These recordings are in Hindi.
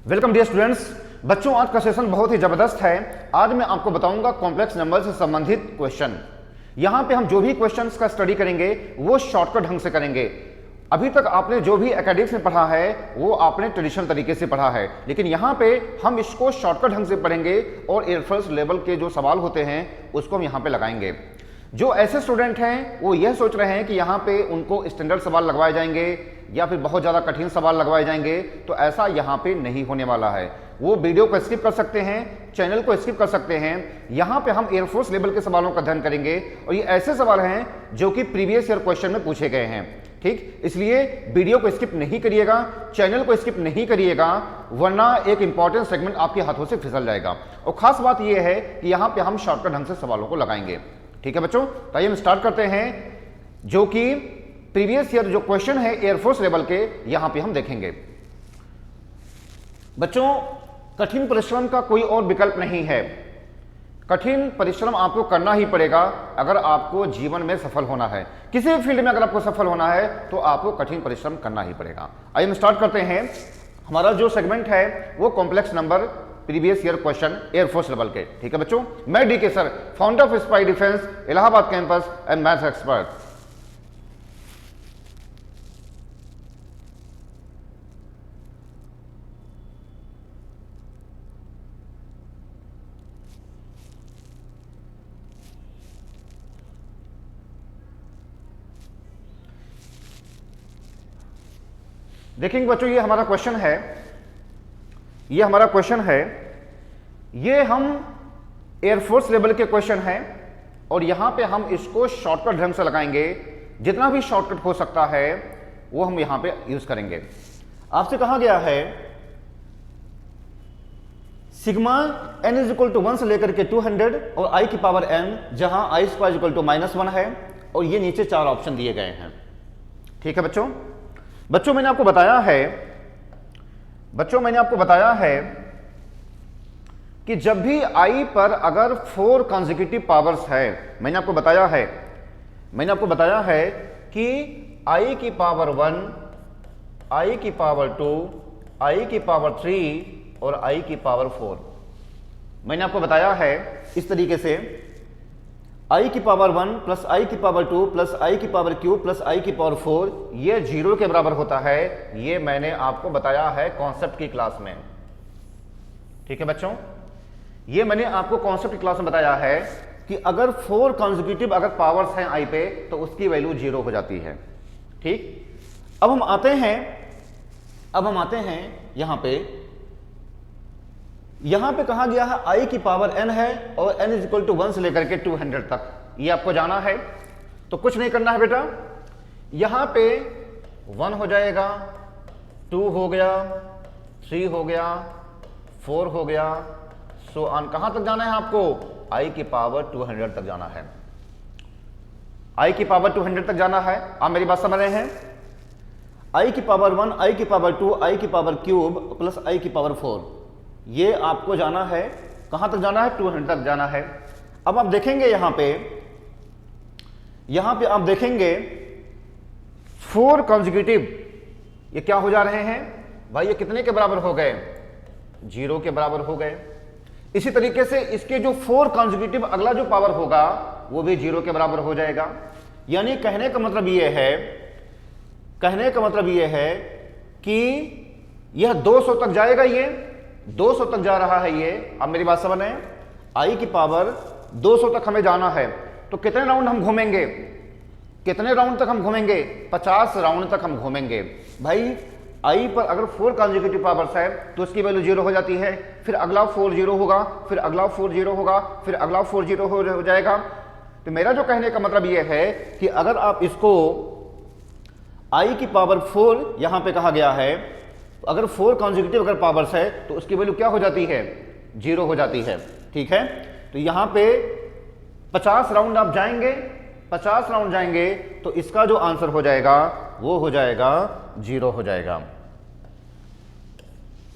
Welcome dear students. बच्चों, आज का सेशन बहुत ही जबरदस्त है। आज मैं आपको बताऊंगा कॉम्प्लेक्स नंबर से संबंधित क्वेश्चन। यहां पे हम जो भी क्वेश्चंस का स्टडी करेंगे वो शॉर्टकट ढंग से करेंगे। अभी तक आपने जो भी एकेडमिक्स में पढ़ा है वो आपने ट्रेडिशनल तरीके से पढ़ा है, लेकिन यहाँ पे हम इसको शॉर्टकट ढंग से पढ़ेंगे और एयरफोर्स लेवल के जो सवाल होते हैं उसको हम यहाँ पे लगाएंगे। जो ऐसे स्टूडेंट हैं वो यह सोच रहे हैं कि यहाँ पे उनको स्टैंडर्ड सवाल लगवाए जाएंगे या फिर बहुत ज़्यादा कठिन सवाल लगवाए जाएंगे, तो ऐसा यहाँ पे नहीं होने वाला है। वो वीडियो को स्किप कर सकते हैं, चैनल को स्किप कर सकते हैं। यहाँ पे हम एयरफोर्स लेवल के सवालों का अध्ययन करेंगे और ये ऐसे सवाल हैं जो कि प्रीवियस ईयर क्वेश्चन में पूछे गए हैं। ठीक, इसलिए वीडियो को स्किप नहीं करिएगा, चैनल को स्किप नहीं करिएगा, वरना एक इंपॉर्टेंट सेगमेंट आपके हाथों से फिसल जाएगा। और खास बात यह है कि यहाँ पे हम शॉर्टकट ढंग से सवालों को लगाएंगे। ठीक है बच्चों, तो आइए हम स्टार्ट करते हैं। जो कि प्रीवियस ईयर जो क्वेश्चन है एयरफोर्स लेवल के, यहां पे हम देखेंगे। बच्चों, कठिन परिश्रम का कोई और विकल्प नहीं है। कठिन परिश्रम आपको करना ही पड़ेगा अगर आपको जीवन में सफल होना है। किसी भी फील्ड में अगर आपको सफल होना है तो आपको कठिन परिश्रम करना ही पड़ेगा। आइए हम स्टार्ट करते हैं। हमारा जो सेगमेंट है वो complex number previous year question air force level के। ठीक है बच्चों, मैं DK sir, founder of spy defence, Allahabad campus and maths expert. देखेंगे बच्चों, ये हमारा क्वेश्चन है, ये हमारा क्वेश्चन है। ये हम एयरफोर्स लेवल के क्वेश्चन हैं और यहां पे हम इसको शॉर्टकट ढंग से लगाएंगे। जितना भी शॉर्टकट हो सकता है वो हम यहां पे यूज करेंगे। आपसे कहा गया है sigma n is equal to 1 से लेकर के 200 और i की पावर n, जहां i स्क्वायर इक्वल टू -1 है और ये नीचे 4 ऑप्शन दिए गए हैं। ठीक है बच्चों, मैंने आपको बताया है कि जब भी i पर अगर 4 कॉन्जिक्यूटिव पावर्स है, मैंने आपको बताया है कि i की पावर 1, i की पावर 2, i की पावर 3 और i की पावर 4। मैंने आपको बताया है इस तरीके से i की पावर 1 प्लस i की पावर 2 प्लस i की पावर क्यूब प्लस i की पावर 4 ये 0 के बराबर होता है। ये मैंने आपको बताया है कॉन्सेप्ट की क्लास में। ठीक है बच्चों, ये मैंने आपको कॉन्सेप्ट की क्लास में बताया है कि अगर 4 कॉन्जिक्यूटिव अगर पावर्स हैं i पे तो उसकी वैल्यू 0 हो जाती है। ठीक, अब हम आते हैं यहां पे कहा गया है i की पावर n है और n इज इक्वल टू 1 से लेकर के 200 तक, ये आपको जाना है। तो कुछ नहीं करना है बेटा, यहां पे 1 हो जाएगा, 2 हो गया, 3 हो गया, 4 हो गया, सो ऑन। कहां तक जाना है आपको? i की पावर 200 तक जाना है। i की पावर 200 तक जाना है। आप मेरी बात समझ रहे हैं? i की पावर 1, i की पावर 2, i की पावर क्यूब प्लस i की पावर 4, ये आपको जाना है। कहां तक जाना है? 200 तक जाना है। अब आप देखेंगे यहां पे आप देखेंगे 4 कॉन्जिक्यूटिव ये क्या हो जा रहे हैं भाई? ये कितने के बराबर हो गए? 0 के बराबर हो गए। इसी तरीके से इसके जो 4 कॉन्जिक्यूटिव अगला जो पावर होगा वो भी 0 के बराबर हो जाएगा। यानी कहने का मतलब ये है कि यह 200 तक जाएगा, ये 200 तक जा रहा है ये। अब मेरी बात समझ रहे हैं? i की पावर 200 तक हमें जाना है तो कितने राउंड हम घूमेंगे? 50 राउंड तक हम घूमेंगे भाई। i पर अगर 4 कॉन्जिक्यूटिव पावर्स है तो उसकी वैल्यू 0 हो जाती है, फिर अगला 4 0 होगा, फिर अगला 4 0 होगा, फिर अगला 4 0 हो जाएगा। तो मेरा जो कहने का मतलब यह है कि अगर आप इसको i की पावर 4 यहां पे कहा गया है, अगर 4 कॉन्जिक्यूटिव अगर पावर्स है तो उसकी वैल्यू क्या हो जाती है? 0 हो जाती है। ठीक है, तो यहां पे 50 राउंड आप जाएंगे, 50 राउंड जाएंगे तो इसका जो आंसर हो जाएगा वो हो जाएगा 0 हो जाएगा।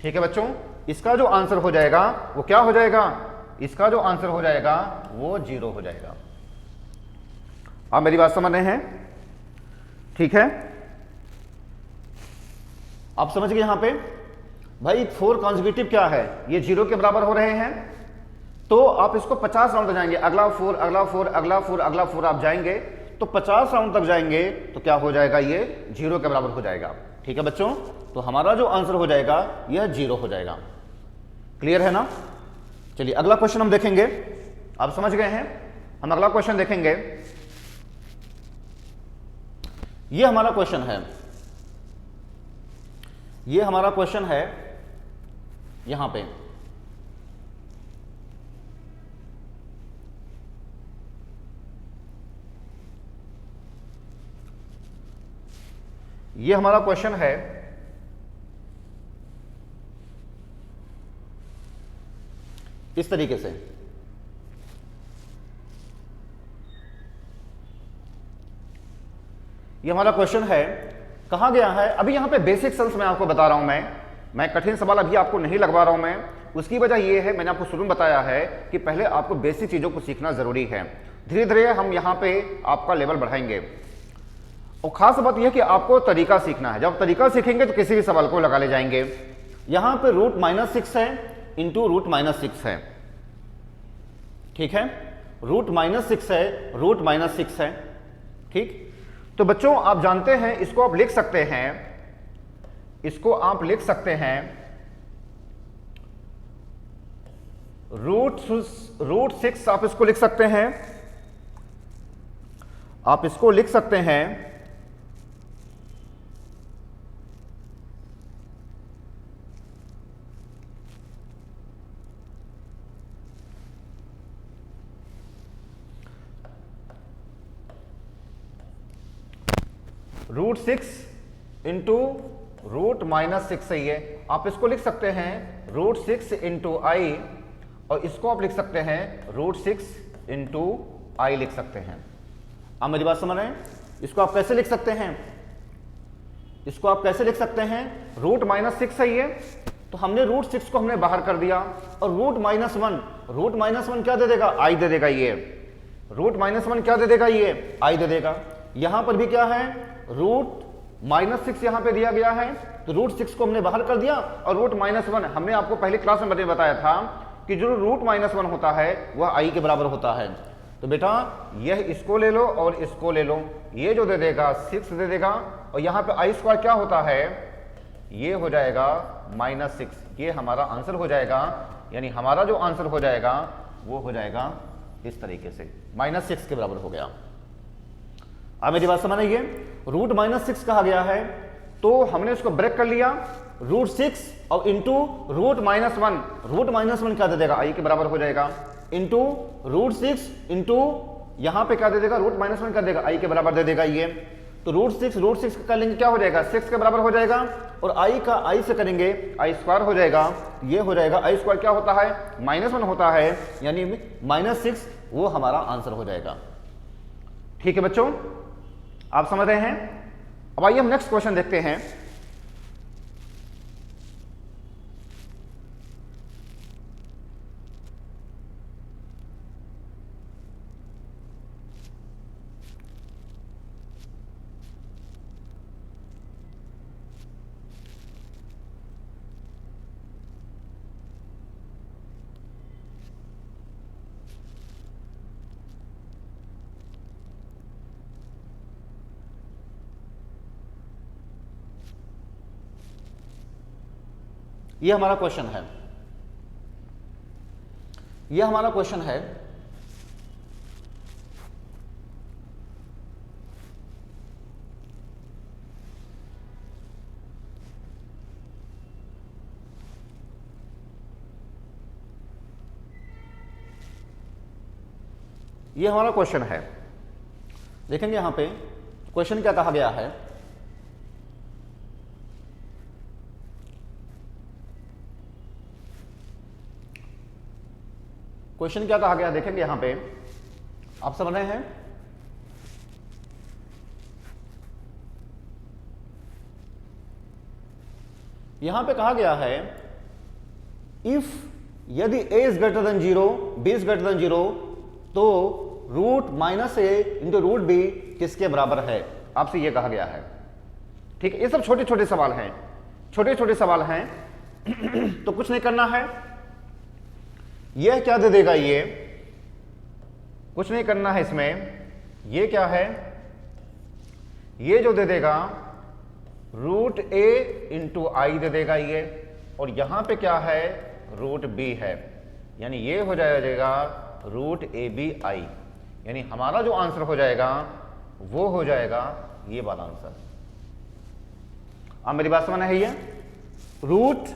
ठीक है बच्चों, इसका जो आंसर हो जाएगा वो क्या हो जाएगा? इसका जो आंसर हो जाएगा वो 0 हो जाएगा। आप मेरी बात समझ रहे हैं? ठीक है, आप समझ गए यहां पे भाई 4 कॉन्जिक्यूटिव क्या है, ये 0 के बराबर हो रहे हैं, तो आप इसको 50 राउंड तक जाएंगे, अगला 4 अगला 4 अगला 4 अगला 4 आप जाएंगे तो 50 राउंड तक जाएंगे तो क्या हो जाएगा, ये 0 के बराबर हो जाएगा। ठीक है बच्चों, तो हमारा जो आंसर हो जाएगा यह 0 हो जाएगा। क्लियर है ना? चलिए अगला क्वेश्चन हम देखेंगे। आप समझ गए हैं, हम अगला क्वेश्चन देखेंगे। ये हमारा क्वेश्चन है, ये हमारा क्वेश्चन है यहां पे। ये हमारा क्वेश्चन है इस तरीके से। ये हमारा क्वेश्चन है, कहा गया है, अभी यहां पे बेसिक सेंस में आपको बता रहा हूं मैं कठिन सवाल अभी आपको नहीं लगवा रहा हूं मैं। उसकी वजह यह है, मैंने आपको शुरू में बताया है कि पहले आपको बेसिक चीजों को सीखना जरूरी है, धीरे धीरे हम यहां पे आपका लेवल बढ़ाएंगे। और खास बात यह कि आपको तरीका सीखना है, जब तरीका सीखेंगे तो किसी भी सवाल को लगा ले जाएंगे। यहां पे √-6 है इंटू √-6 है, ठीक है, √-6 है, √-6 है, ठीक। तो बच्चों आप जानते हैं, इसको आप लिख सकते हैं, इसको आप लिख सकते हैं √6 आप इसको लिख सकते हैं, आप इसको लिख सकते हैं √6 इंटू √-6 सही है। आप इसको लिख सकते हैं √6 इंटू आई, और इसको आप लिख सकते हैं √6 इंटू आई लिख सकते हैं। आप मेरी बात समझ रहे हैं? इसको आप कैसे लिख सकते हैं, इसको आप कैसे लिख सकते हैं, √-6 सही है, तो हमने √6 को हमने बाहर कर दिया, और √-1 क्या दे देगा, आई दे देगा, ये √-1 क्या दे देगा, ये आई दे देगा। यहां पर भी क्या है, √-6 यहां पे दिया गया है, तो √6 को हमने बाहर कर दिया, और √-1 हमने आपको पहले क्लास में बताया था कि जो √-1 होता है वह आई के बराबर होता है। तो बेटा यह इसको ले लो और इसको ले लो, ये जो दे देगा 6 दे देगा, और यहां पे आई स्क्वायर क्या होता है, ये हो जाएगा -6, ये हमारा आंसर हो जाएगा। यानी हमारा जो आंसर हो जाएगा वो हो जाएगा इस तरीके से, -6 के बराबर हो गया। अब मेरी बात समझ आइए, √-6 कहा गया है, तो हमने उसको ब्रेक कर लिया, √6 और इंटू √-1, √-1 क्या दे देगा, आई के बराबर हो जाएगा, इंटू √6 इंटू यहां पे क्या दे देगा, √-1 कर देगा, आई के बराबर दे देगा ये। तो √6 कर लेंगे, क्या हो जाएगा, 6 के बराबर हो जाएगा, और आई का आई से करेंगे, आई स्क्वायर हो जाएगा, ये हो जाएगा, आई स्क्वायर क्या होता है, -1 होता है, यानी -6 वो हमारा आंसर हो जाएगा। ठीक है बच्चों, आप समझ रहे हैं? अब आइए हम नेक्स्ट क्वेश्चन देखते हैं। ये हमारा क्वेश्चन है, ये हमारा क्वेश्चन है, ये हमारा क्वेश्चन है। देखेंगे यहां पे क्वेश्चन क्या कहा गया है, क्वेश्चन क्या कहा गया देखेंगे यहां पे, आप समझ रहे हैं? यहां पे कहा गया है, इफ यदि a is greater than 0, b is greater than 0, तो √-a इंटू √b किसके बराबर है, आपसे यह कहा गया है। ठीक है, ये सब छोटे छोटे सवाल हैं, छोटे छोटे सवाल हैं तो कुछ नहीं करना है। यह क्या दे देगा, ये कुछ नहीं करना है इसमें। ये क्या है, ये जो दे देगा रूट ए इंटू आई दे देगा ये, और यहां पे क्या है, रूट बी है, यानी ये हो जाएगा रूट ए बी आई, यानी हमारा जो आंसर हो जाएगा वो हो जाएगा ये वाला आंसर। अब मेरी बात समझ है, ये root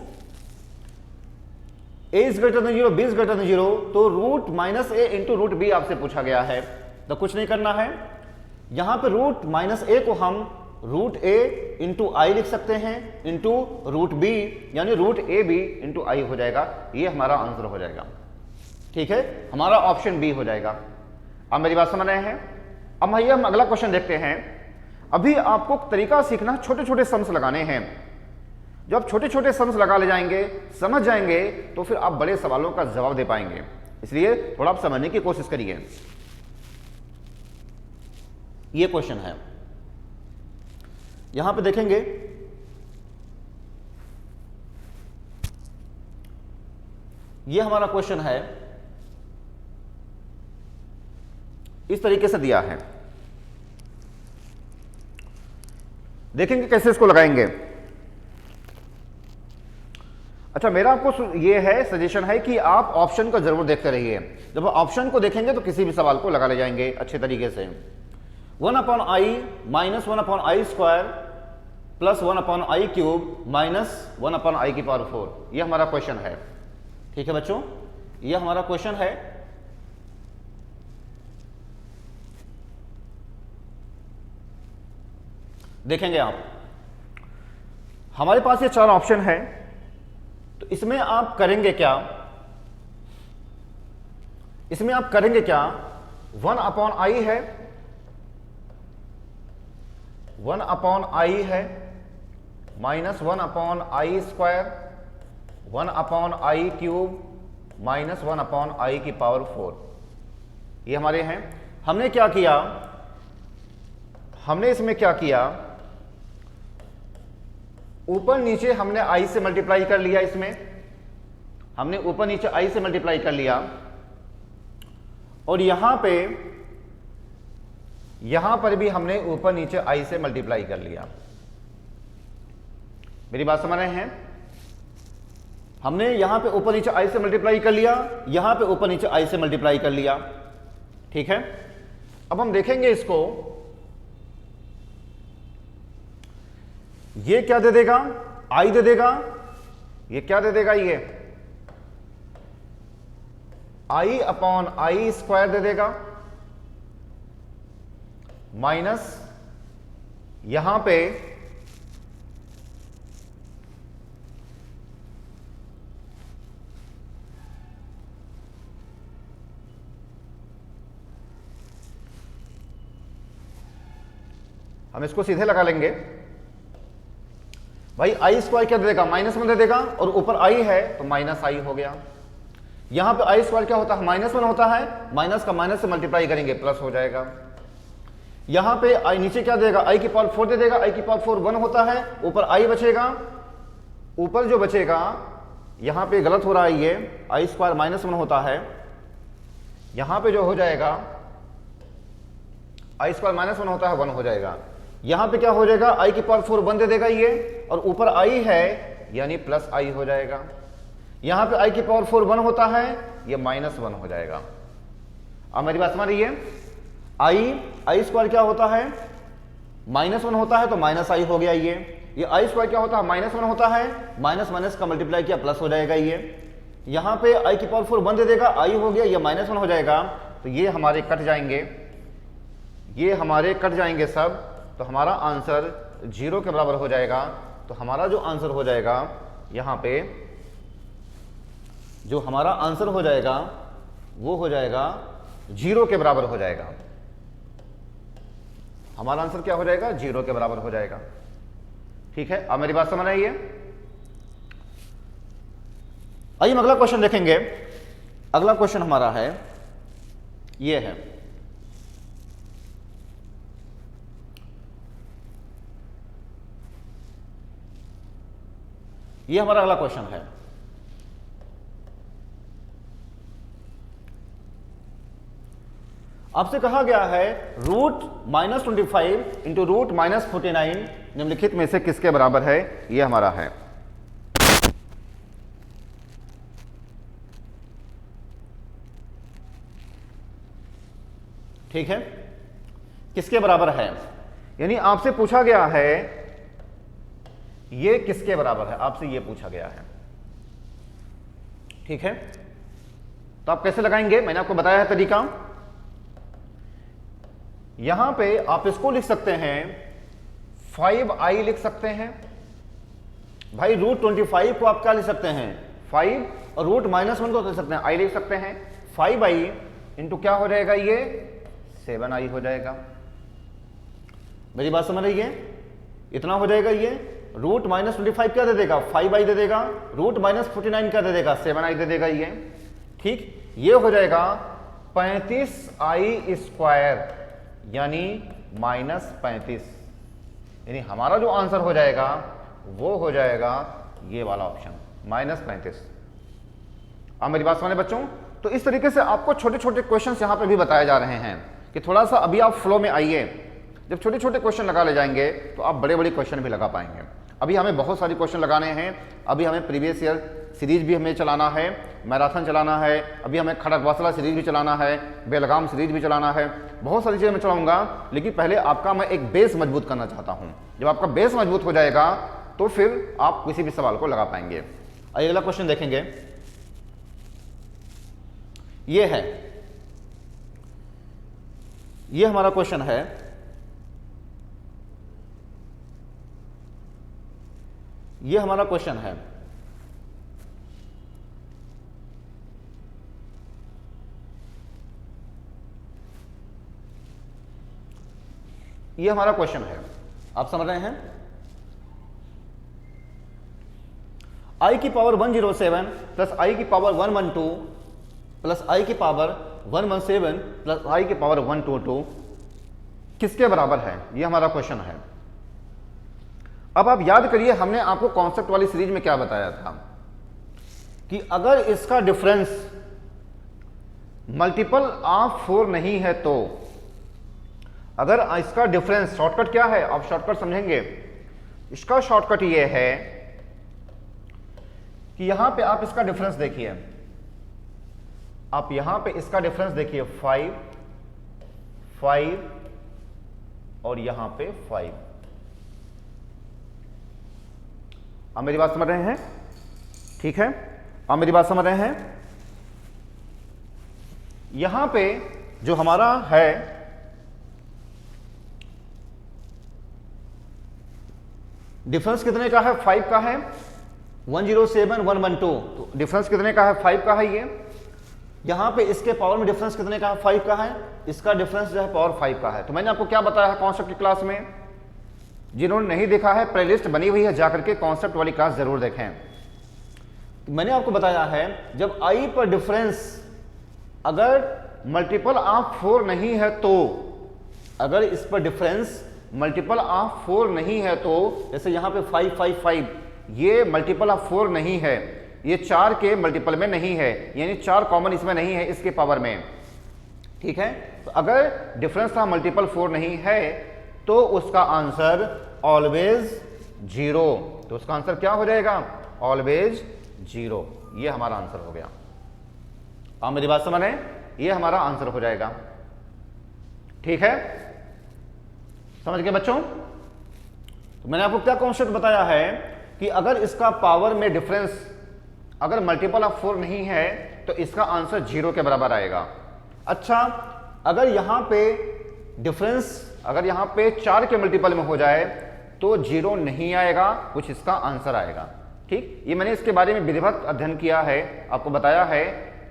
a is greater than 0, b is greater than 0, तो root minus a into root b आपसे पूछा गया है, तो कुछ नहीं करना है। यहां पे रूट माइनस ए को हम रूट ए इंटू आई लिख सकते हैं इंटू रूट बी, यानी रूट ए बी इंटू आई हो जाएगा, ये हमारा आंसर हो जाएगा। ठीक है, हमारा ऑप्शन बी हो जाएगा। अब मेरी बात समझ रहे हैं। अब भैया हम अगला क्वेश्चन देखते हैं। अभी आपको तरीका सीखना, छोटे छोटे सम्स लगाने हैं। जब आप छोटे छोटे सम्स लगा ले जाएंगे, समझ जाएंगे, तो फिर आप बड़े सवालों का जवाब दे पाएंगे। इसलिए थोड़ा आप समझने की कोशिश करिए। ये क्वेश्चन है, यहां पे देखेंगे, ये हमारा क्वेश्चन है, इस तरीके से दिया है। देखेंगे कैसे इसको लगाएंगे। अच्छा, मेरा आपको ये है सजेशन है कि आप ऑप्शन को जरूर देखते रहिए। जब ऑप्शन को देखेंगे तो किसी भी सवाल को लगा ले जाएंगे अच्छे तरीके से। 1/i minus 1/i square plus 1/i cube minus 1/i की पावर 4, यह हमारा क्वेश्चन है। ठीक है बच्चों, यह हमारा क्वेश्चन है। देखेंगे आप, हमारे पास ये 4 ऑप्शन है, तो इसमें आप करेंगे क्या, इसमें आप करेंगे क्या, 1/i है, 1/i है, minus 1/i square, 1/i cube minus 1/i की पावर 4, ये हमारे हैं। हमने क्या किया, हमने इसमें क्या किया, ऊपर नीचे हमने i से मल्टीप्लाई कर लिया, इसमें हमने ऊपर नीचे i से मल्टीप्लाई कर लिया, और यहां पर भी हमने ऊपर नीचे i से मल्टीप्लाई कर लिया। मेरी बात समझ रहे हैं। हमने यहां पे ऊपर नीचे i से मल्टीप्लाई कर लिया, यहां पे ऊपर नीचे i से मल्टीप्लाई कर लिया। ठीक है, अब हम देखेंगे इसको, ये क्या दे देगा, i दे देगा, ये क्या दे देगा, ये i/i स्क्वायर दे देगा, माइनस यहां पे हम इसको सीधे लगा लेंगे। भाई i स्क्वायर क्या दे देगा, माइनस में दे देगा, और ऊपर i है तो माइनस i हो गया। यहां पे i स्क्वायर क्या होता है, -1 होता है, माइनस का माइनस से मल्टीप्लाई करेंगे प्लस हो जाएगा। यहां पे i नीचे क्या देगा, i की पावर 4 दे देगा, i की पावर 4 1 होता है, ऊपर i बचेगा, ऊपर जो बचेगा, यहां पे गलत हो रहा है, ये i स्क्वायर -1 होता है, यहां पे जो हो जाएगा i स्क्वायर -1 होता है, 1 हो जाएगा। यहां पे क्या हो जाएगा, i की पावर 4 1 दे देगा ये, और ऊपर i है यानी प्लस i हो जाएगा। यहां पे i की पावर 4 1 होता है, ये -1 हो जाएगा। अब मेरी बात समझ रही है। i स्क्वायर क्या होता है, -1 होता है तो -i हो गया ये i स्क्वायर क्या होता है, -1 होता है, माइनस माइनस का मल्टीप्लाई किया प्लस हो जाएगा ये। यहां पे i की पावर 4 1 दे देगा, i हो गया, ये -1 हो जाएगा, तो ये हमारे कट जाएंगे, ये हमारे कट जाएंगे सब, तो हमारा आंसर 0 के बराबर हो जाएगा। तो हमारा जो आंसर हो जाएगा, यहां पे जो हमारा आंसर हो जाएगा वो हो जाएगा 0 के बराबर हो जाएगा। हमारा आंसर क्या हो जाएगा, 0 के बराबर हो जाएगा। ठीक है, अब मेरी बात समझ आई है। आइए हम अगला क्वेश्चन देखेंगे। अगला क्वेश्चन हमारा है, ये है, ये हमारा अगला क्वेश्चन है। आपसे कहा गया है रूट -25 इंटू रूट -49 निम्नलिखित में से किसके बराबर है, ये हमारा है। ठीक है, किसके बराबर है, यानी आपसे पूछा गया है ये किसके बराबर है, आपसे ये पूछा गया है। ठीक है, तो आप कैसे लगाएंगे, मैंने आपको बताया है तरीका। यहां पे आप इसको लिख सकते हैं 5i लिख सकते हैं भाई। √25 को आप क्या लिख सकते हैं 5, और √-1 को लिख सकते हैं i लिख सकते हैं। 5i इंटू क्या हो जाएगा, ये 7i हो जाएगा। मेरी बात समझ रही है, इतना हो जाएगा। ये √-25 क्या दे देगा, 5i दे देगा। √-49 क्या दे देगा, 7i दे देगा ये। ठीक, ये हो जाएगा 35i² यानी -35, यानी हमारा जो आंसर हो जाएगा वो हो जाएगा ये वाला ऑप्शन -35। आप मेरी बात समझे बच्चों। तो इस तरीके से आपको छोटे छोटे क्वेश्चंस यहां पे भी बताए जा रहे हैं कि थोड़ा सा अभी आप फ्लो में आइए। जब छोटे छोटे क्वेश्चन लगा ले जाएंगे तो आप बड़े बड़े क्वेश्चन भी लगा पाएंगे। अभी हमें बहुत सारी क्वेश्चन लगाने हैं। अभी हमें प्रीवियस ईयर सीरीज भी हमें चलाना है, मैराथन चलाना है, अभी हमें खड़गवासला सीरीज भी चलाना है, बेलगाम सीरीज भी चलाना है, बहुत सारी चीज़ें मैं चलाऊंगा। लेकिन पहले आपका मैं एक बेस मजबूत करना चाहता हूं। जब आपका बेस मजबूत हो जाएगा तो फिर आप किसी भी सवाल को लगा पाएंगे। अगला क्वेश्चन देखेंगे, ये है, ये हमारा क्वेश्चन है। ये हमारा क्वेश्चन है, ये हमारा क्वेश्चन है। आप समझ रहे हैं, i की पावर 107 प्लस i की पावर 112 प्लस i की पावर 117 प्लस i की पावर 122 किसके बराबर है, ये हमारा क्वेश्चन है। अब आप याद करिए, हमने आपको कॉन्सेप्ट वाली सीरीज में क्या बताया था कि अगर इसका डिफरेंस मल्टीपल ऑफ 4 नहीं है तो, अगर इसका डिफरेंस, शॉर्टकट क्या है, आप शॉर्टकट समझेंगे। इसका शॉर्टकट ये है कि यहां पे आप इसका डिफरेंस देखिए, आप यहां पे इसका डिफरेंस देखिए 5 और यहां पे 5। आप मेरी बात समझ रहे हैं, ठीक है, आप मेरी बात समझ रहे हैं। यहां पे जो हमारा है डिफरेंस कितने का है, 5 का है, 107 112, तो डिफरेंस कितने का है, 5 का है ये। यहां पे इसके पावर में डिफरेंस कितने का है, 5 का है, इसका डिफरेंस जो है पावर 5 का है। तो मैंने आपको क्या बताया है कॉन्सेप्ट की क्लास में, जिन्होंने नहीं देखा है प्लेलिस्ट बनी हुई है, जाकर के कॉन्सेप्ट वाली क्लास जरूर देखें। मैंने आपको बताया है जब i पर डिफरेंस अगर मल्टीपल ऑफ 4 नहीं है तो, अगर इस पर डिफरेंस मल्टीपल ऑफ 4 नहीं है तो, जैसे यहां पे 5 5 5 ये मल्टीपल ऑफ 4 नहीं है, ये 4 के मल्टीपल में नहीं है, यानी 4 कॉमन इसमें नहीं है इसके पावर में। ठीक है, तो अगर डिफरेंस था मल्टीपल 4 नहीं है तो उसका आंसर ऑलवेज 0, तो उसका आंसर क्या हो जाएगा, ऑलवेज 0। ये हमारा आंसर हो गया। आप मेरी बात समझ रहे हैं, ये हमारा आंसर हो जाएगा। ठीक है, समझ गए बच्चों। तो मैंने आपको क्या कॉन्सेप्ट बताया है कि अगर इसका पावर में डिफरेंस अगर मल्टीपल ऑफ 4 नहीं है तो इसका आंसर 0 के बराबर आएगा। अच्छा, अगर यहां पे डिफरेंस अगर यहां पे 4 के मल्टीपल में हो जाए तो 0 नहीं आएगा, कुछ इसका आंसर आएगा। ठीक, ये मैंने इसके बारे में विधिवत अध्ययन किया है, आपको बताया है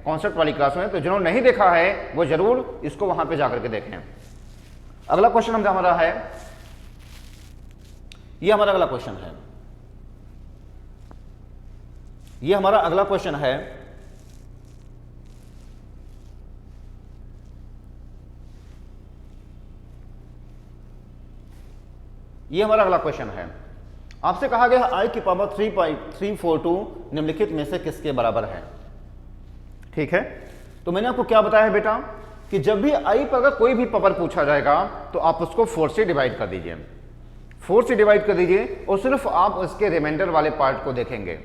कॉन्सेप्ट वाली क्लास में। तो जिन्होंने नहीं देखा है वो जरूर इसको वहां पे जाकर के देखें। अगला क्वेश्चन हमारा है, ये हमारा अगला क्वेश्चन है, ये हमारा अगला क्वेश्चन है। ये हमारा अगला क्वेश्चन है। आपसे कहा गया आई की पावर 3.342 निम्नलिखित में से किसके बराबर है। ठीक है, तो मैंने आपको क्या बताया है बेटा कि जब भी आई पर अगर कोई भी पावर पूछा जाएगा तो आप उसको 4 से डिवाइड कर दीजिए, 4 से डिवाइड कर दीजिए और सिर्फ आप उसके रिमाइंडर वाले पार्ट को देखेंगे।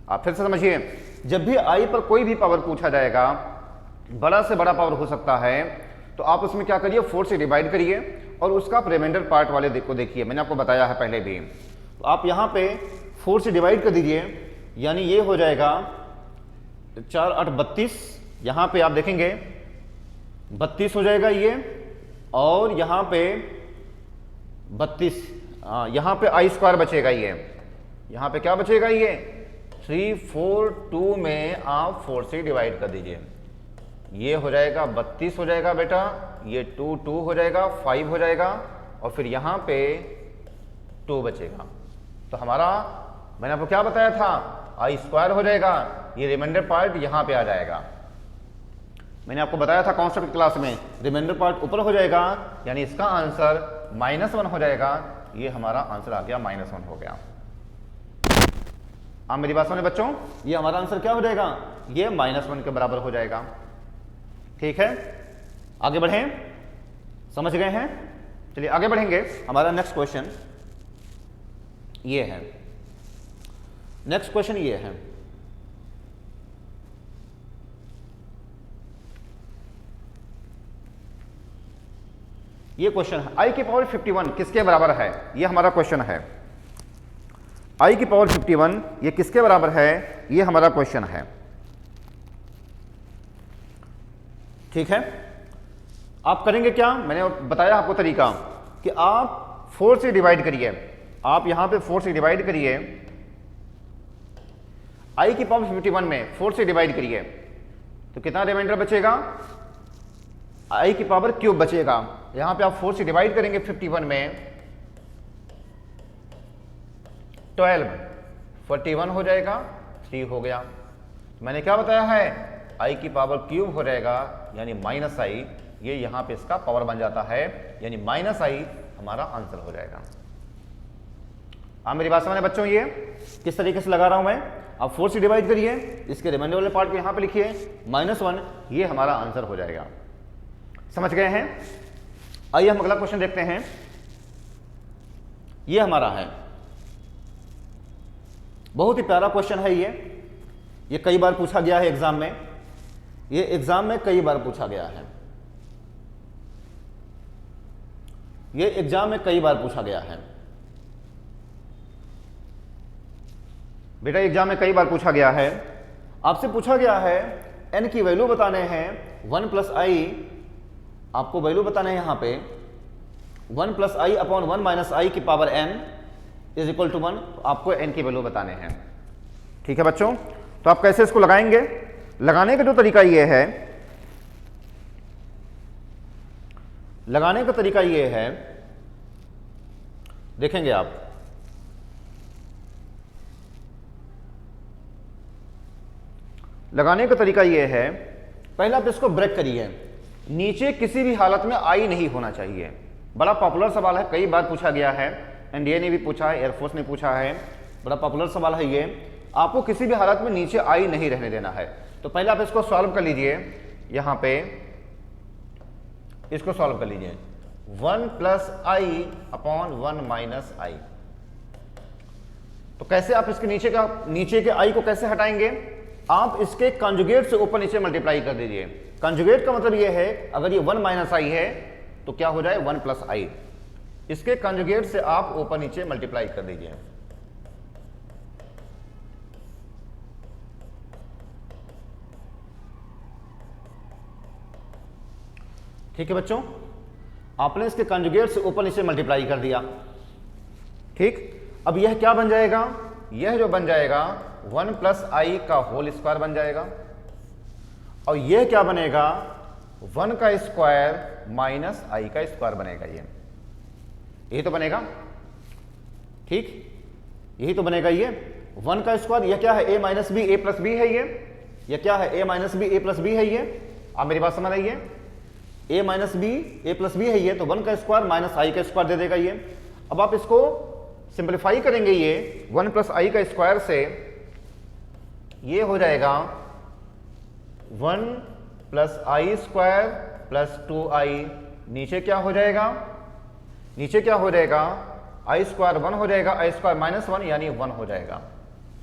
आप फिर से समझिए, जब भी आई पर कोई भी पावर पूछा जाएगा, बड़ा से बड़ा पावर हो सकता है, तो आप उसमें क्या करिए 4 से डिवाइड करिए और उसका आप रिमाइंडर पार्ट वाले को देखिए। मैंने आपको बताया है पहले भी, तो आप यहाँ पे 4 से डिवाइड कर दीजिए, यानी ये हो जाएगा 4 8 32, यहाँ पे आप देखेंगे 32 हो जाएगा ये, और यहाँ पे 32, यहाँ पे आई स्क्वायर बचेगा ये, यहाँ पे क्या बचेगा ये 3 4 2 में आप 4 से डिवाइड कर दीजिए, ये हो जाएगा 32 हो जाएगा बेटा, ये 2 2 हो जाएगा, 5 हो जाएगा, और फिर यहाँ पे 2 बचेगा। तो हमारा मैंने आपको क्या बताया था, आई स्क्वायर हो जाएगा, ये रिमाइंडर पार्ट यहाँ पे आ जाएगा। मैंने आपको बताया था कॉन्सेप्ट क्लास में, रिमाइंडर पार्ट ऊपर हो जाएगा, यानी इसका आंसर -1 हो जाएगा। ये हमारा आंसर आ गया -1 हो गया। आप मेरी बात सुने बच्चों, ये हमारा आंसर क्या हो जाएगा, ये -1 के बराबर हो जाएगा। ठीक है, आगे बढ़ें, समझ गए हैं। चलिए आगे बढ़ेंगे। हमारा नेक्स्ट क्वेश्चन ये है, नेक्स्ट क्वेश्चन ये है, ये क्वेश्चन है आई की पावर 51 किसके बराबर है, ये हमारा क्वेश्चन है। आई की पावर 51 ये किसके बराबर है, ये हमारा क्वेश्चन है। ठीक है, आप करेंगे क्या, मैंने बताया आपको तरीका कि आप 4 से डिवाइड करिए, आप यहां पे 4 से डिवाइड करिए, आई की पावर 51 में 4 से डिवाइड करिए, तो कितना रिमाइंडर बचेगा, आई की पावर क्यूब बचेगा। यहां पे आप 4 से डिवाइड करेंगे 51 में, 12 41 हो जाएगा, 3 हो गया। मैंने क्या बताया है, आई की पावर क्यूब हो जाएगा, यानी -i, ये यहां पे इसका पावर बन जाता है, यानी -i हमारा आंसर हो जाएगा। आप मेरी बात समझे बच्चों, ये किस तरीके से लगा रहा हूं मैं, आप 4 से डिवाइड करिए, इसके रिमाइंडर वाले पार्ट को यहां पे लिखिए, -1, ये हमारा आंसर हो जाएगा। समझ गए हैं। आइए हम अगला क्वेश्चन देखते हैं। ये हमारा है, बहुत ही प्यारा क्वेश्चन है ये कई बार पूछा गया है एग्जाम में, ये एग्जाम में कई बार पूछा गया है, ये एग्जाम में कई बार पूछा गया है बेटा, एग्जाम में कई बार पूछा गया है। आपसे पूछा गया है n की वैल्यू बताने हैं 1 + i, आपको वैल्यू बताना है यहां पे 1 + i अपॉन 1 - i की power n is equal to 1, आपको n की वैल्यू बताने हैं। ठीक है बच्चों, तो आप कैसे इसको लगाएंगे, लगाने का जो तरीका ये है, लगाने का तरीका ये है, देखेंगे आप, लगाने का तरीका ये है, पहले आप इसको ब्रेक करिए, नीचे किसी भी हालत में आई नहीं होना चाहिए। बड़ा पॉपुलर सवाल है, कई बार पूछा गया है, एनडीए ने भी पूछा है, एयरफोर्स ने पूछा है, बड़ा पॉपुलर सवाल है ये। आपको किसी भी हालत में नीचे आई नहीं रहने देना है। तो पहले आप इसको सॉल्व कर लीजिए, यहां पे इसको सॉल्व कर लीजिए, 1 + i अपॉन 1 - i। तो कैसे आप इसके नीचे के i को कैसे हटाएंगे, आप इसके कंजुगेट से ऊपर नीचे मल्टीप्लाई कर दीजिए। कंजुगेट का मतलब ये है, अगर ये 1 - i है तो क्या हो जाए 1 + i, इसके कंजुगेट से आप ऊपर नीचे मल्टीप्लाई कर दीजिए। ठीक है बच्चों, आपने इसके कंजुगेट से ऊपर नीचे मल्टीप्लाई कर दिया। ठीक, अब यह क्या बन जाएगा, यह जो बन जाएगा 1 + i का होल स्क्वायर बन जाएगा, और यह क्या बनेगा 1 का स्क्वायर - i का स्क्वायर बनेगा। यही तो बनेगा। ठीक, यही तो बनेगा। ये 1 का स्क्वायर, यह क्या है, a - b a + b है, ये क्या है, a - b a + b है। ये आप मेरी बात समझ रही है, a - b a + b है ये, तो 1 का स्क्वायर - i का स्क्वायर दे देगा ये। अब आप इसको सिंप्लीफाई करेंगे ये 1 प्लस आई का स्क्वायर से, ये हो जाएगा 1 प्लस आई स्क्वायर प्लस 2i। नीचे क्या हो जाएगा, नीचे क्या हो जाएगा, आई स्क्वायर 1 हो जाएगा, आई स्क्वायर माइनस 1 यानी 1 हो जाएगा।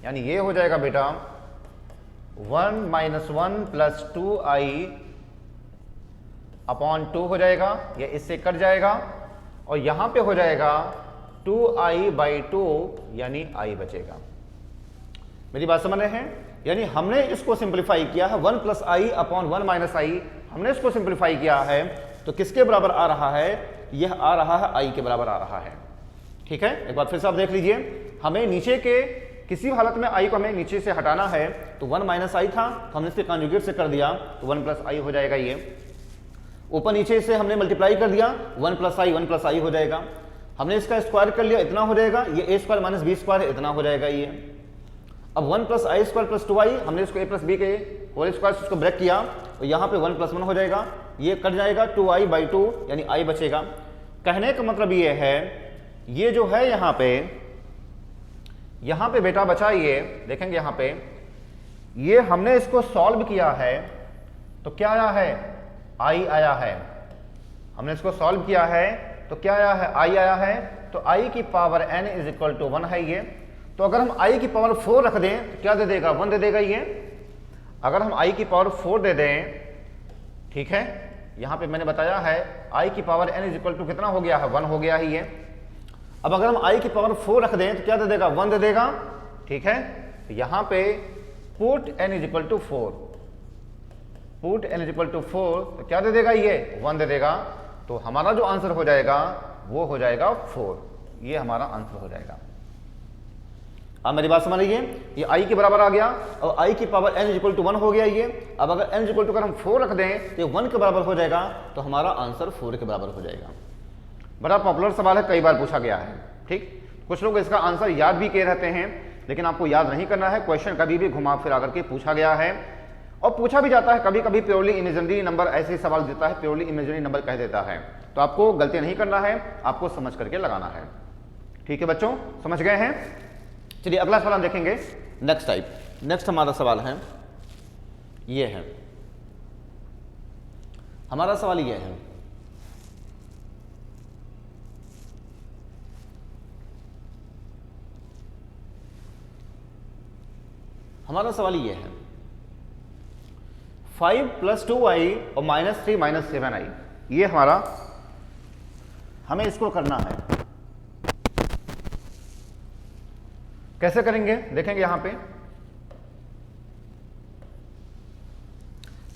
यानी ये हो जाएगा बेटा 1 माइनस 1 प्लस 2i अपॉन 2 हो जाएगा, ये इससे कट जाएगा और यहां पे हो जाएगा 2i बाई 2 यानी i बचेगा। मेरी बात समझ रहे हैं? यानी हमने इसको सिंप्लीफाई किया है 1 प्लस आई अपॉन 1 माइनस आई, हमने इसको सिंप्लीफाई किया है तो किसके बराबर आ रहा है, यह आ रहा है आई के बराबर आ रहा है। ठीक है, एक बार फिर से आप देख लीजिए, हमें नीचे के किसी हालत में आई को हमें नीचे से हटाना है तो 1 माइनस आई था, हमने इसे कॉन्जुगेट से कर दिया तो 1 प्लस आई हो जाएगा। ये ऊपर नीचे से हमने मल्टीप्लाई कर दिया 1 प्लस आई हो जाएगा। हमने इसका स्क्वायर कर लिया, इतना हो जाएगा, ये ए स्क्वायर माइनस बी स्क्वायर इतना हो जाएगा ये। अब 1 प्लस आई स्क्वायर प्लस 2i, हमने इसको a प्लस बी के होल स्क्वायर से इसको ब्रेक किया तो यहाँ पे 1 प्लस 1 हो जाएगा, ये कट जाएगा 2i बाई 2 यानी i बचेगा। कहने का मतलब ये है, ये जो है यहाँ पे बेटा बचा, ये देखेंगे यहाँ पे, ये हमने इसको सॉल्व किया है तो क्या आया है, i आया है। हमने इसको सॉल्व किया है तो क्या आया है, i आया है। तो i की power n is equal to 1 है ये। तो अगर हम i की पावर 4 रख दें तो क्या दे देगा, 1 दे देगा ये। अगर हम i की पावर 4 दे दें, ठीक है, यहां पे मैंने बताया है i की power n is equal to कितना हो गया है, 1 हो गया है ये। अब अगर हम i की पावर 4 रख दें तो क्या दे देगा, 1 दे देगा। ठीक है, तो यहां पे put n is equal to 4, put n is equal to 4 तो क्या दे देगा, ये 1 दे देगा। तो हमारा जो आंसर हो जाएगा वो हो जाएगा 4, ये हमारा आंसर हो जाएगा। अब मेरी बात समझ लीजिए, ये i के बराबर आ गया और i की पावर n इक्वल टू 1 हो गया ये। अब अगर n इक्वल टू अगर हम 4 रख दें तो 1 के बराबर हो जाएगा, तो हमारा आंसर 4 के बराबर हो जाएगा। बड़ा पॉपुलर सवाल है, कई बार पूछा गया है। ठीक, कुछ लोग इसका आंसर याद भी किए रहते हैं, लेकिन आपको याद नहीं करना है। क्वेश्चन कभी भी घुमा फिरा करके पूछा गया है और पूछा भी जाता है, कभी कभी प्योरली इमेजिनरी नंबर ऐसे सवाल देता है, प्योरली इमेजिनरी नंबर कह देता है। तो आपको गलती नहीं करना है, आपको समझ करके लगाना है। ठीक है बच्चों, समझ गए हैं? चलिए अगला सवाल हम देखेंगे, नेक्स्ट टाइप। नेक्स्ट हमारा सवाल है, ये है हमारा सवाल, ये है हमारा सवाल ये है 5 प्लस 2i और माइनस 3 माइनस 7i, ये हमें इसको करना है। कैसे करेंगे देखेंगे, यहां पे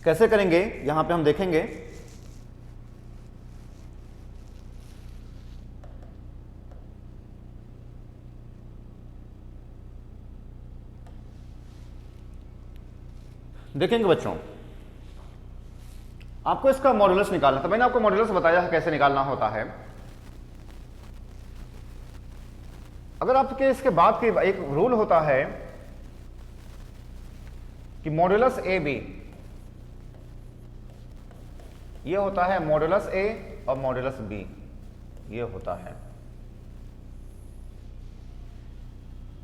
कैसे करेंगे, यहां पे हम देखेंगे। देखेंगे बच्चों, आपको इसका मॉड्यूलस निकालना था। मैंने आपको मॉड्यूलस बताया है कैसे निकालना होता है। अगर आपके इसके बाद की एक रूल होता है कि मॉड्यूलस ए बी, ये होता है मॉड्यूलस ए और मॉड्यूलस बी, ये होता है।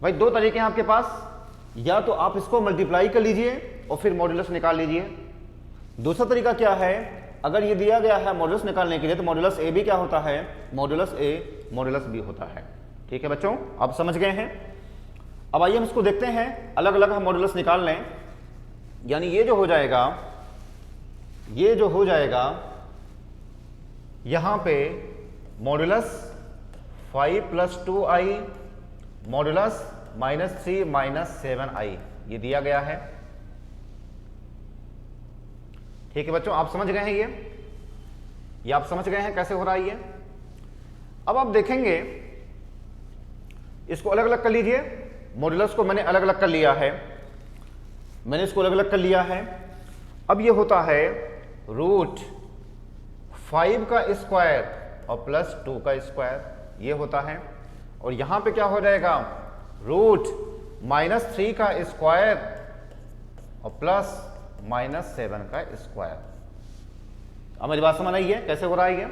भाई दो तरीके हैं आपके पास, या तो आप इसको मल्टीप्लाई कर लीजिए और फिर मॉड्यूलस निकाल लीजिए। दूसरा तरीका क्या है, अगर ये दिया गया है मॉड्यूलस निकालने के लिए तो मॉड्यूलस ए बी क्या होता है, मॉड्यूलस ए मॉड्यूलस बी होता है। ठीक है बच्चों, आप समझ गए हैं? अब आइए हम इसको देखते हैं, अलग अलग हम मॉड्यूलस निकाल लें। यानी ये जो हो जाएगा, ये जो हो जाएगा यहां पे modulus 5 plus 2i modulus minus 3 minus 7i, ये दिया गया है। ठीक है बच्चों, आप समझ गए हैं? ये आप समझ गए हैं कैसे हो रहा है ये? अब आप देखेंगे, इसको अलग अलग कर लीजिए। मॉड्यूलस को मैंने अलग अलग कर लिया है, मैंने इसको अलग अलग कर लिया है। अब ये होता है रूट 5 का स्क्वायर और प्लस 2 का स्क्वायर, ये होता है। और यहां पे क्या हो जाएगा, रूट माइनस 3 का स्क्वायर और प्लस माइनस 7 का स्क्वायर। अब मेरी बात समझ आई है कैसे हो रहा है ये?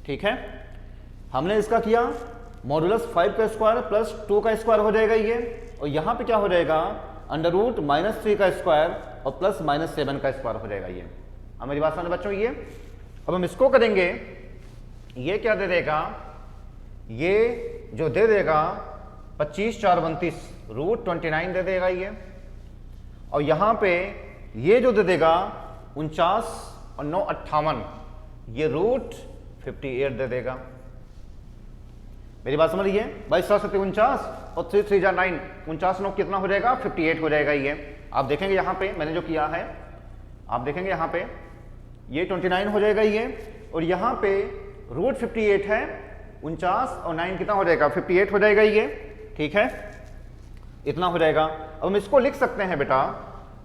ठीक है, हमने इसका किया मॉडुलस 5 का स्क्वायर प्लस 2 का स्क्वायर हो जाएगा ये, और यहाँ पे क्या हो जाएगा अंडर रूट -3 का स्क्वायर और प्लस -7 का स्क्वायर हो जाएगा ये। अब मेरी बात समझ बच्चों ये, अब हम इसको करेंगे, ये क्या दे देगा, ये जो दे देगा 25 4 32 रूट 29 दे देगा ये, और यहाँ पे ये जो दे देगा 49 और 9 58 ये रूट 58 दे देगा। मेरी बात समझ रही है भाई, 7 और 3 3 9 49 9 कितना हो जाएगा 58 हो जाएगा ये। आप देखेंगे यहाँ पे मैंने जो किया है, आप देखेंगे यहाँ पे ये 29 हो जाएगा ये, और यहाँ पे रूट 58 है, 49 और 9 कितना हो जाएगा 58 हो जाएगा ये, ठीक है, इतना हो जाएगा। अब हम इसको लिख सकते हैं बेटा,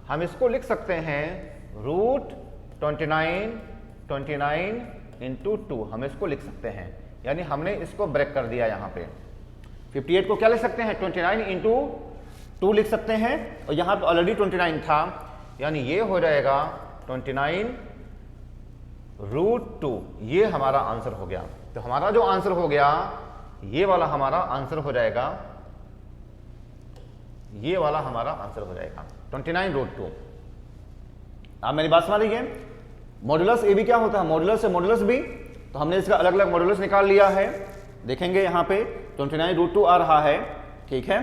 हम इसको लिख सकते हैं रूट 29 इंटू 2, हम इसको लिख सकते हैं, यानी हमने इसको ब्रेक कर दिया यहाँ पे। 58 को क्या लिख सकते हैं 29 इंटू 2 लिख सकते हैं, और यहाँ पे ऑलरेडी 29 था, यानी ये हो जाएगा 29 रूट 2, ये हमारा आंसर हो गया। तो हमारा जो आंसर हो गया ये वाला हमारा आंसर हो जाएगा, ये वाला हमारा आंसर हो जाएगा 29 रूट 2। आप मेरी बात समझ रही है, मॉडुलस ए बी क्या होता है, मॉडुलस से मॉडुलस बी, तो हमने इसका अलग अलग मॉडुलस निकाल लिया है। देखेंगे यहाँ पे 29 रूट 2 आ रहा है, ठीक है,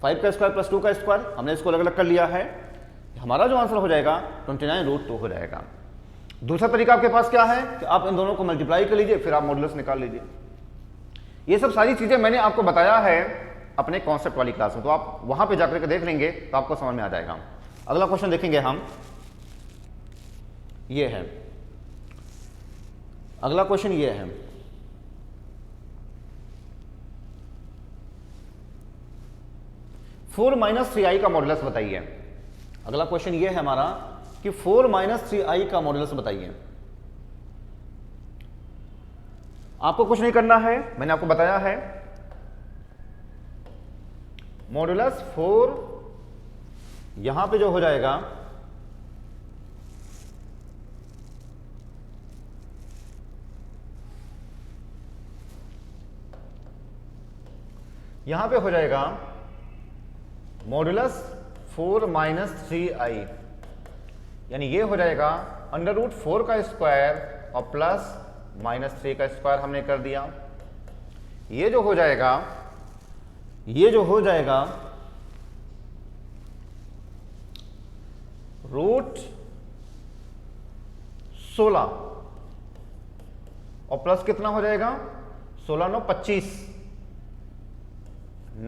5 का स्क्वायर प्लस 2 का स्क्वायर, हमने इसको अलग अलग कर लिया है। हमारा जो आंसर हो जाएगा 29 रूट 2 हो जाएगा। दूसरा तरीका आपके पास क्या है कि आप इन दोनों को मल्टीप्लाई कर लीजिए, फिर आप मॉडुलस निकाल लीजिए। ये सब सारी चीजें मैंने आपको बताया है अपने कॉन्सेप्ट वाली क्लास में, तो आप वहां पे जाकर के देख लेंगे तो आपको समझ में आ जाएगा। अगला क्वेश्चन देखेंगे हम, ये है अगला क्वेश्चन, ये है 4 - 3i का मॉडुलस बताइए। अगला क्वेश्चन ये है हमारा कि 4 - 3i का मॉडुलस बताइए। आपको कुछ नहीं करना है, मैंने आपको बताया है मॉडुलस 4 यहां पे जो हो जाएगा यहां पे हो जाएगा मॉडुलस 4 - 3i, यानी ये हो जाएगा अंडर रूट 4 का स्क्वायर और प्लस -3 का स्क्वायर हमने कर दिया। ये जो हो जाएगा, ये जो हो जाएगा रूट 16 और प्लस कितना हो जाएगा 16 9 25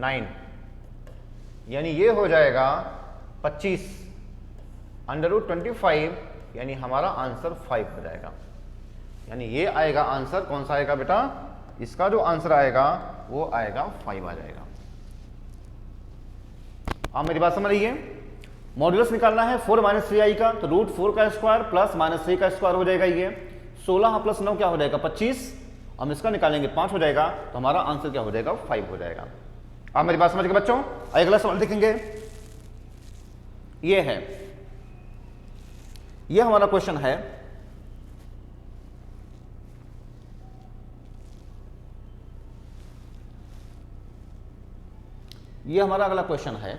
9, यानी ये हो जाएगा 25 अंडर रूट 25, यानी हमारा आंसर 5 हो जाएगा। यानी ये आएगा आंसर, कौन सा आएगा बेटा, इसका जो आंसर आएगा वो आएगा 5 आ जाएगा। आप मेरी बात समझ रही है, मॉडुलस निकालना है 4 - 3i का, तो रूट 4 का स्क्वायर प्लस -3 का स्क्वायर हो जाएगा ये, 16 प्लस 9 क्या हो जाएगा 25, हम इसका निकालेंगे 5 हो जाएगा, तो हमारा आंसर क्या हो जाएगा 5 हो जाएगा। आप मेरी बात समझ गए बच्चों। अगला सवाल देखेंगे, ये है, ये हमारा क्वेश्चन है, ये हमारा अगला क्वेश्चन है,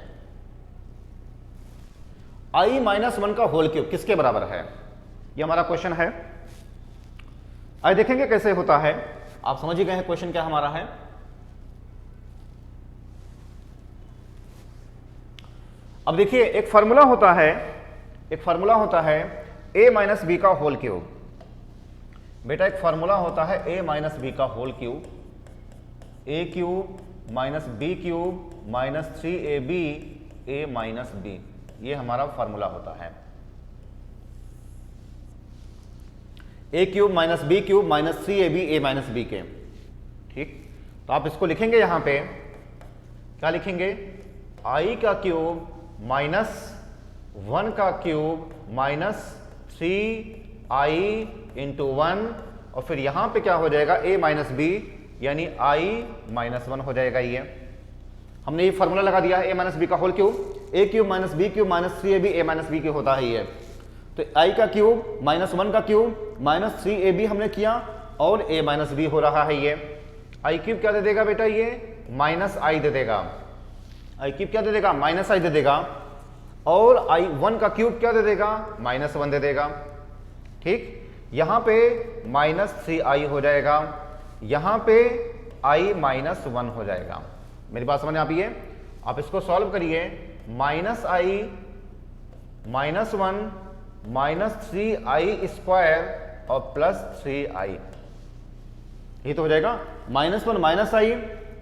i - 1 का होल क्यूब किसके बराबर है, ये हमारा क्वेश्चन है। आइए देखेंगे कैसे होता है। आप समझ ही गए हैं क्वेश्चन क्या हमारा है। अब देखिए एक फार्मूला होता है, एक फार्मूला होता है a - b का होल क्यूब। बेटा एक फार्मूला होता है a - b का whole cube, a cube - b cube -3ab a - b, ये हमारा फार्मूला होता है। a cube -b cube -3ab a - b के, ठीक। तो आप इसको लिखेंगे, यहां पे क्या लिखेंगे, i का क्यूब -1 का क्यूब -3i इंटू 1, और फिर यहां पे क्या हो जाएगा a - b, यानी i - 1 हो जाएगा। ये हमने ये फार्मूला लगा दिया है a - b का whole cube, a cube -b cube -3ab a - b के होता है ये। तो i का क्यूब -1 का क्यूब -3ab हमने किया और a - b हो रहा है ये। आई क्यूब क्या दे देगा बेटा, ये माइनस आई दे देगा। आई क्यूब क्या दे देगा, माइनस आई दे देगा। और आई वन का क्यूब क्या दे देगा, माइनस वन दे देगा। ठीक, यहां पे माइनस 3i हो जाएगा, यहां पे i माइनस 1 हो जाएगा। मेरी बात समझ में आती है? आप इसको सॉल्व करिए, माइनस आई माइनस 1 माइनस 3i स्क्वायर और प्लस 3i, ये तो हो जाएगा माइनस 1 माइनस आई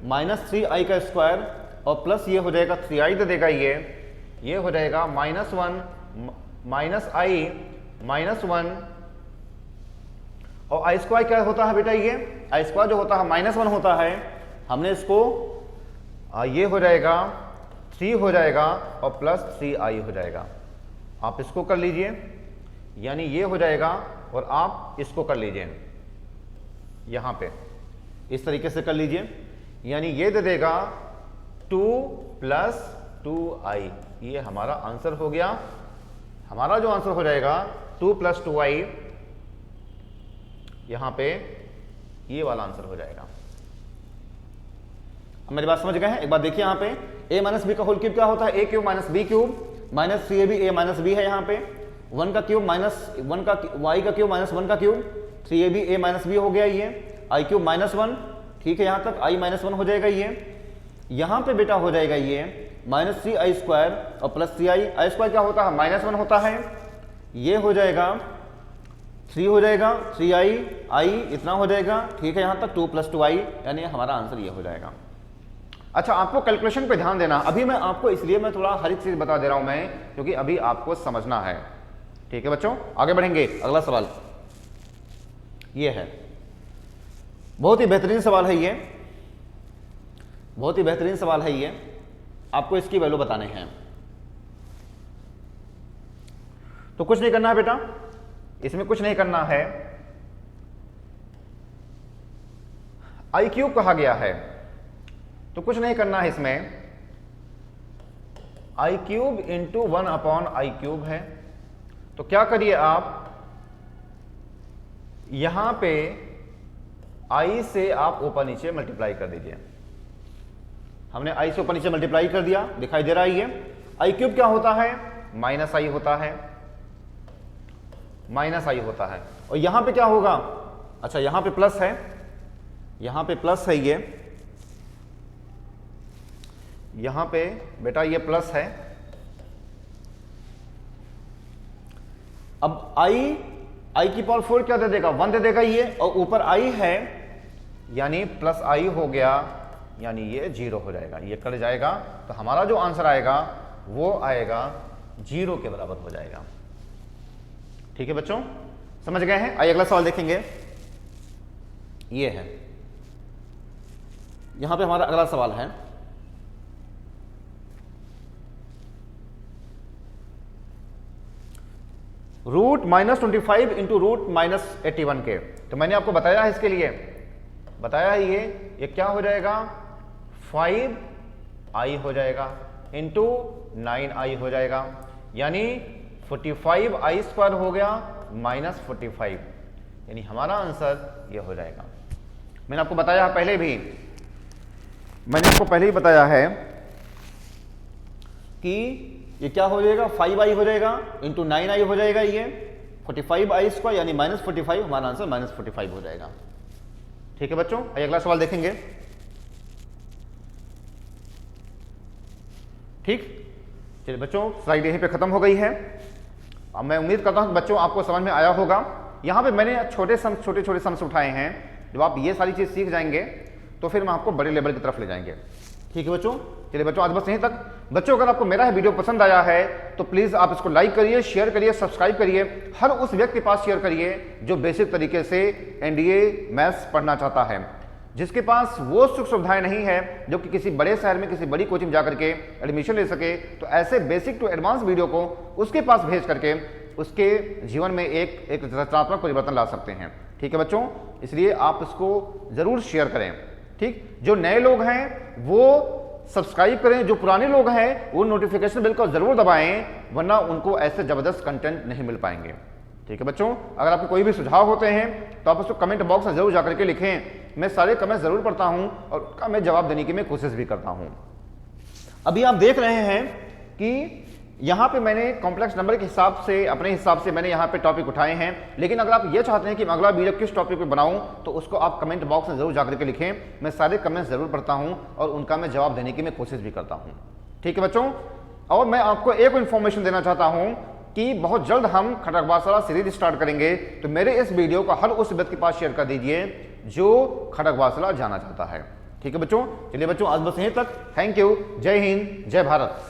माइनस 3i का स्क्वायर और प्लस ये हो जाएगा 3i दे देगा, ये हो जाएगा माइनस 1 माइनस आई माइनस 1 और आई स्क्वायर क्या होता है बेटा, ये आई स्क्वायर जो होता है माइनस 1 होता है। हमने इसको ये हो जाएगा 3 हो जाएगा और प्लस 3i हो जाएगा। आप इसको कर लीजिए, यानी ये हो जाएगा और आप इसको कर लीजिए, यहां पे इस तरीके से कर लीजिए, यानी ये दे देगा 2 प्लस 2i। ये हमारा आंसर हो गया। हमारा जो आंसर हो जाएगा 2 प्लस 2i, यहां पे ये वाला आंसर हो जाएगा। अब मेरी बात समझ गए हैं? एक बार देखिए, यहां पे a माइनस बी का होल क्यूब क्या होता है, a cube minus b cube minus 3ab a minus b है। यहाँ पे 1 का क्यूब माइनस 1 का y का क्यूब माइनस 1 का cube 3ab a minus B हो गया, ये i क्यूब माइनस 1। ठीक है, यहां तक i माइनस 1 हो जाएगा। ये यहां पे बेटा हो जाएगा ये माइनस 3i स्क्वायर और प्लस 3i। आई स्क्वायर क्या होता है, माइनस 1 होता है। ये हो जाएगा 3 हो जाएगा 3i, i इतना हो जाएगा। ठीक है, यहां तक 2 प्लस 2i, यानी हमारा आंसर ये हो जाएगा। अच्छा, आपको कैलकुलेशन पे ध्यान देना। अभी मैं आपको इसलिए मैं थोड़ा हर एक चीज बता दे रहा हूं मैं, क्योंकि अभी आपको समझना है। ठीक है बच्चों, आगे बढ़ेंगे। अगला सवाल ये है, बहुत ही बेहतरीन सवाल है ये, बहुत ही बेहतरीन सवाल है ये। आपको इसकी वैल्यू बताने हैं, तो कुछ नहीं करना है बेटा, इसमें कुछ नहीं करना है। आई क्यूब कहा गया है तो कुछ नहीं करना है इसमें। I cube into 1 upon i cube है, तो क्या करिए आप, यहां पे आई से आप ऊपर नीचे मल्टीप्लाई कर दीजिए। हमने आई से ऊपर नीचे मल्टीप्लाई कर दिया, दिखाई दे रहा है ये। आई क्यूब क्या होता है, माइनस आई होता है, माइनस आई होता है। और यहां पे क्या होगा, अच्छा यहां पे प्लस है, यहां पे प्लस है, ये यहां पे बेटा ये प्लस है। अब आई की पावर 4 क्या दे देगा, 1 दे देगा ये, और ऊपर आई है यानी प्लस आई हो गया, यानी ये 0 हो जाएगा। ये कट जाएगा तो हमारा जो आंसर आएगा वो आएगा 0 के बराबर हो जाएगा। ठीक है बच्चों, समझ गए हैं? आइए अगला सवाल देखेंगे। ये है, यहां पे हमारा अगला सवाल है, root minus 25 into root minus 81 के। तो मैंने आपको बताया है, इसके लिए बताया है, ये क्या हो जाएगा, 5i हो जाएगा इंटू 9i हो जाएगा, यानी 45i स्क्वायर हो गया माइनस 45, यानी हमारा आंसर ये हो जाएगा। मैंने आपको बताया पहले भी, मैंने आपको पहले ही बताया है कि ये क्या हो जाएगा, 5i हो जाएगा इंटू 9i हो जाएगा, ये 45i स्क्वायर यानी माइनस 45, हमारा आंसर माइनस 45 हो जाएगा। ठीक है बच्चों, आइए अगला सवाल देखेंगे। ठीक, चलिए बच्चों, स्लाइड यहीं पे खत्म हो गई है। अब मैं उम्मीद करता हूं कि बच्चों आपको समझ में आया होगा। यहां पे मैंने छोटे छोटे सम्स उठाए हैं। जब आप ये सारी चीज सीख जाएंगे तो फिर हम आपको बड़े लेवल की तरफ ले जाएंगे। ठीक है बच्चों, चलिए बच्चों आज बस यहीं तक। बच्चों अगर आपको मेरा वीडियो पसंद आया है तो प्लीज आप इसको लाइक करिए, शेयर करिए, सब्सक्राइब करिए, हर उस व्यक्ति के पास शेयर करिए जो बेसिक तरीके से एनडीए मैथ्स पढ़ना चाहता है, जिसके पास वो सुख सुविधाएं नहीं है जो कि किसी बड़े शहर में किसी बड़ी कोचिंग जाकर के एडमिशन ले सके। तो ऐसे बेसिक टू एडवांस वीडियो को उसके पास भेज करके उसके जीवन में एक रचनात्मक परिवर्तन ला सकते हैं। ठीक है बच्चों, इसलिए आप इसको जरूर शेयर करें। ठीक, जो नए लोग हैं वो सब्सक्राइब करें, जो पुराने लोग हैं वो नोटिफिकेशन बेल को जरूर दबाएं, वरना उनको ऐसे जबरदस्त कंटेंट नहीं मिल पाएंगे। ठीक है बच्चों, अगर आपके कोई भी सुझाव होते हैं तो आप उसको कमेंट बॉक्स में जरूर जाकर के लिखें। मैं सारे कमेंट जरूर पढ़ता हूं और उनका मैं जवाब देने की मैं कोशिश भी करता हूं। अभी आप देख रहे हैं कि यहां पे मैंने कॉम्प्लेक्स नंबर के हिसाब से, अपने हिसाब से मैंने यहां पे टॉपिक उठाए हैं, लेकिन अगर आप ये चाहते हैं कि मैं अगला वीडियो किस टॉपिक पे बनाऊं तो उसको आप कमेंट बॉक्स में जरूर जाकर के लिखें। मैं सारे कमेंट्स जरूर पढ़ता हूं और उनका मैं जवाब देने की मैं कोशिश भी करता हूं। ठीक है बच्चों, और मैं आपको एक इन्फॉर्मेशन देना चाहता हूं कि बहुत जल्द हम खड़गवासला सीरीज स्टार्ट करेंगे, तो मेरे इस वीडियो को हर उस व्यक्ति के पास शेयर कर दीजिए जो खड़गवासला जाना चाहता है। ठीक है बच्चों, चलिए बच्चों आज बस यहीं तक। थैंक यू, जय हिंद, जय भारत।